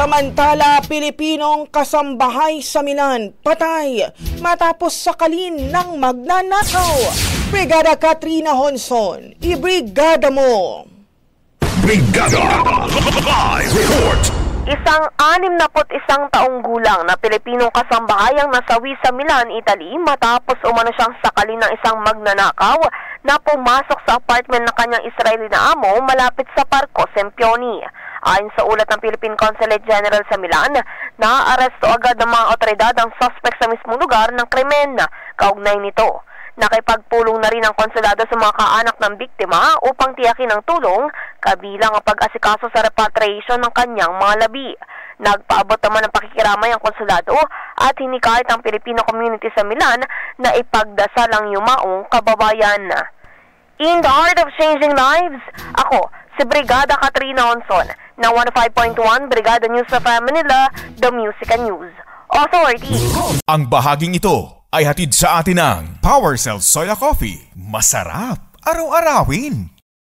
Samantala, Pilipinong kasambahay sa Milan patay matapos sakalin ng magnanakaw. Brigada Katrina Honson, ibrigada mo! Brigada Live Report! Isang 61 taong gulang na Pilipinong kasambahay ang nasawi sa Milan, Italy matapos umano siyang sakalin ng isang magnanakaw na pumasok sa apartment ng kanyang Israeli na amo malapit sa Parco Sempioni. Ayon sa ulat ng Philippine Consulate General sa Milan, naaresto agad ng mga otoridad ang suspect sa mismong lugar ng krimen. Kaugnay nito, nakipagpulong na rin ang konsulado sa mga kaanak ng biktima upang tiyakin ang tulong, kabilang ang pag-asikaso sa repatriation ng kanyang mga labi. Nagpaabot naman ng pakikiramay ang konsulado at hinikayat ang Filipino community sa Milan na ipagdasal ang yumaong kababayan. In the heart of changing lives, ako, si Brigada Katrina Honson, ng 105.1 Brigada News of Manila, The Music and News Authority. Ang bahaging ito ay hatid sa atin ng Power Cell Soya Coffee. Masarap araw-arawin.